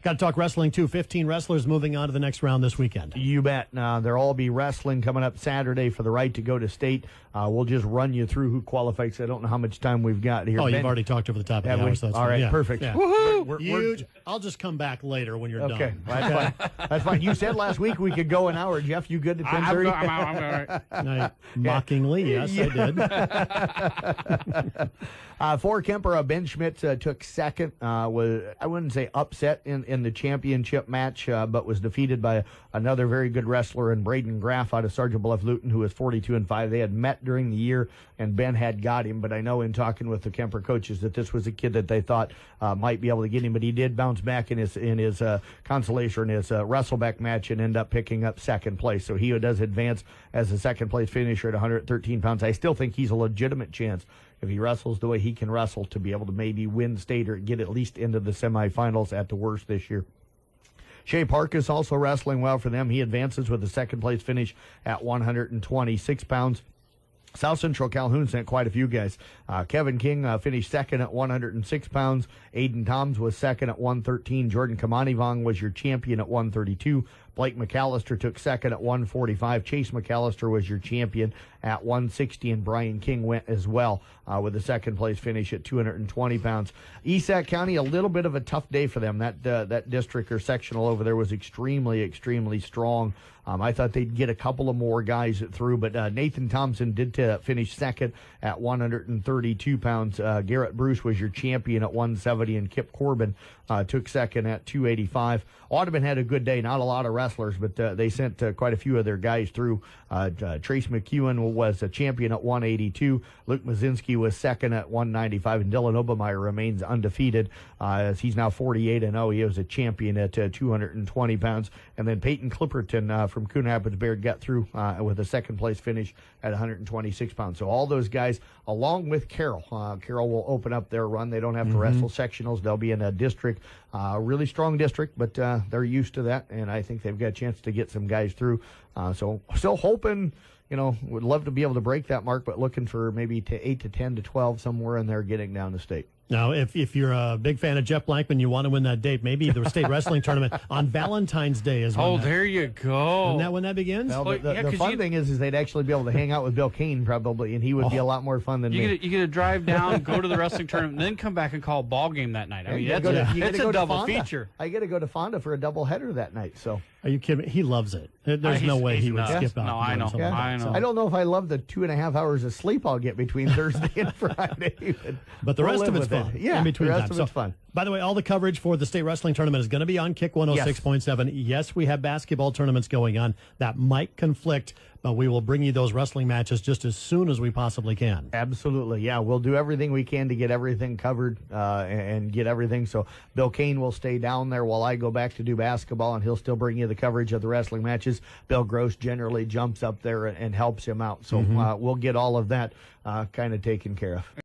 Got to talk wrestling, too. 15 wrestlers moving on to the next round this weekend. You bet. There'll all be wrestling coming up Saturday for the right to go to state. We'll just run you through who qualifies. I don't know how much time we've got here. Oh, you've already talked over the top of the hour. So that's all right, yeah. perfect. Yeah. Woohoo! Huge. I'll just come back later when you're Okay, done. that's fine. That's fine. You said last week we could go an hour. Jeff, you good at 10:30? I'm all right. Mockingly, yes, I did. For Kemper, Ben Schmidt took second. Was I wouldn't say upset in the championship match, but was defeated by another very good wrestler in Braden Graff out of Sergeant Bluff Luton, who was 42-5. They had met during the year, and Ben had got him. But I know in talking with the Kemper coaches that this was a kid that they thought might be able to get him. But he did bounce back in his consolation, in his wrestleback match, and end up picking up second place. So he does advance as a second place finisher at 113 pounds. I still think he's a legitimate chance, if he wrestles the way he can wrestle, to be able to maybe win state or get at least into the semifinals at the worst this year. Shea Park is also wrestling well for them. He advances with a second place finish at 126 pounds. South Central Calhoun sent quite a few guys. Kevin King finished second at 106 pounds. Aiden Toms was second at 113. Jordan Kamanivong was your champion at 132. Blake McAllister took second at 145. Chase McAllister was your champion at 160, and Brian King went as well with a second place finish at 220 pounds. Esac County, a little bit of a tough day for them. That district or sectional over there was extremely, extremely strong. I thought they'd get a couple of more guys through, but Nathan Thompson did finish second at 132 pounds. Garrett Bruce was your champion at 170, and Kip Corbin took second at 285. Audubon had a good day. Not a lot of wrestlers, but they sent quite a few of their guys through. Trace McEwen was a champion at 182. Luke Mazinski was second at 195, and Dylan Obermeyer remains undefeated as he's now 48-0. He was a champion at 220 pounds. And then Peyton Clipperton from Coon Rapids Baird got through with a second place finish at 126 pounds. So all those guys, along with Carroll. Carroll will open up their run. They don't have to wrestle sectionals. They'll be in a district, really strong district, but they're used to that, and I think they've got a chance to get some guys through. So still hoping, would love to be able to break that mark, but looking for maybe to 8 to 10 to 12, somewhere in there getting down to state. Now, if you're a big fan of Jeff Blankman, you want to win that date, maybe the state wrestling tournament on Valentine's Day is when Oh, there you go. Isn't that when that begins? Well, the fun thing is they'd actually be able to hang out with Bill Kane probably, and he would be a lot more fun than me. You get to drive down, go to the wrestling tournament, and then come back and call a ball game that night. I mean, that's a double feature. I get to go to Fonda for a double header that night, so. Are you kidding me? He loves it. There's no way he would skip out. No, I know. Yeah. I know. I don't know if I love the 2.5 hours of sleep I'll get between Thursday and Friday. But the rest of it's fun. Yeah, in between the rest time. of it's fun. By the way, all the coverage for the state wrestling tournament is going to be on Kick 106.7. Yes, we have basketball tournaments going on. That might conflict, but we will bring you those wrestling matches just as soon as we possibly can. Absolutely, yeah. We'll do everything we can to get everything covered and get everything. So Bill Kane will stay down there while I go back to do basketball, and he'll still bring you the coverage of the wrestling matches. Bill Gross generally jumps up there and helps him out. So we'll get all of that kind of taken care of.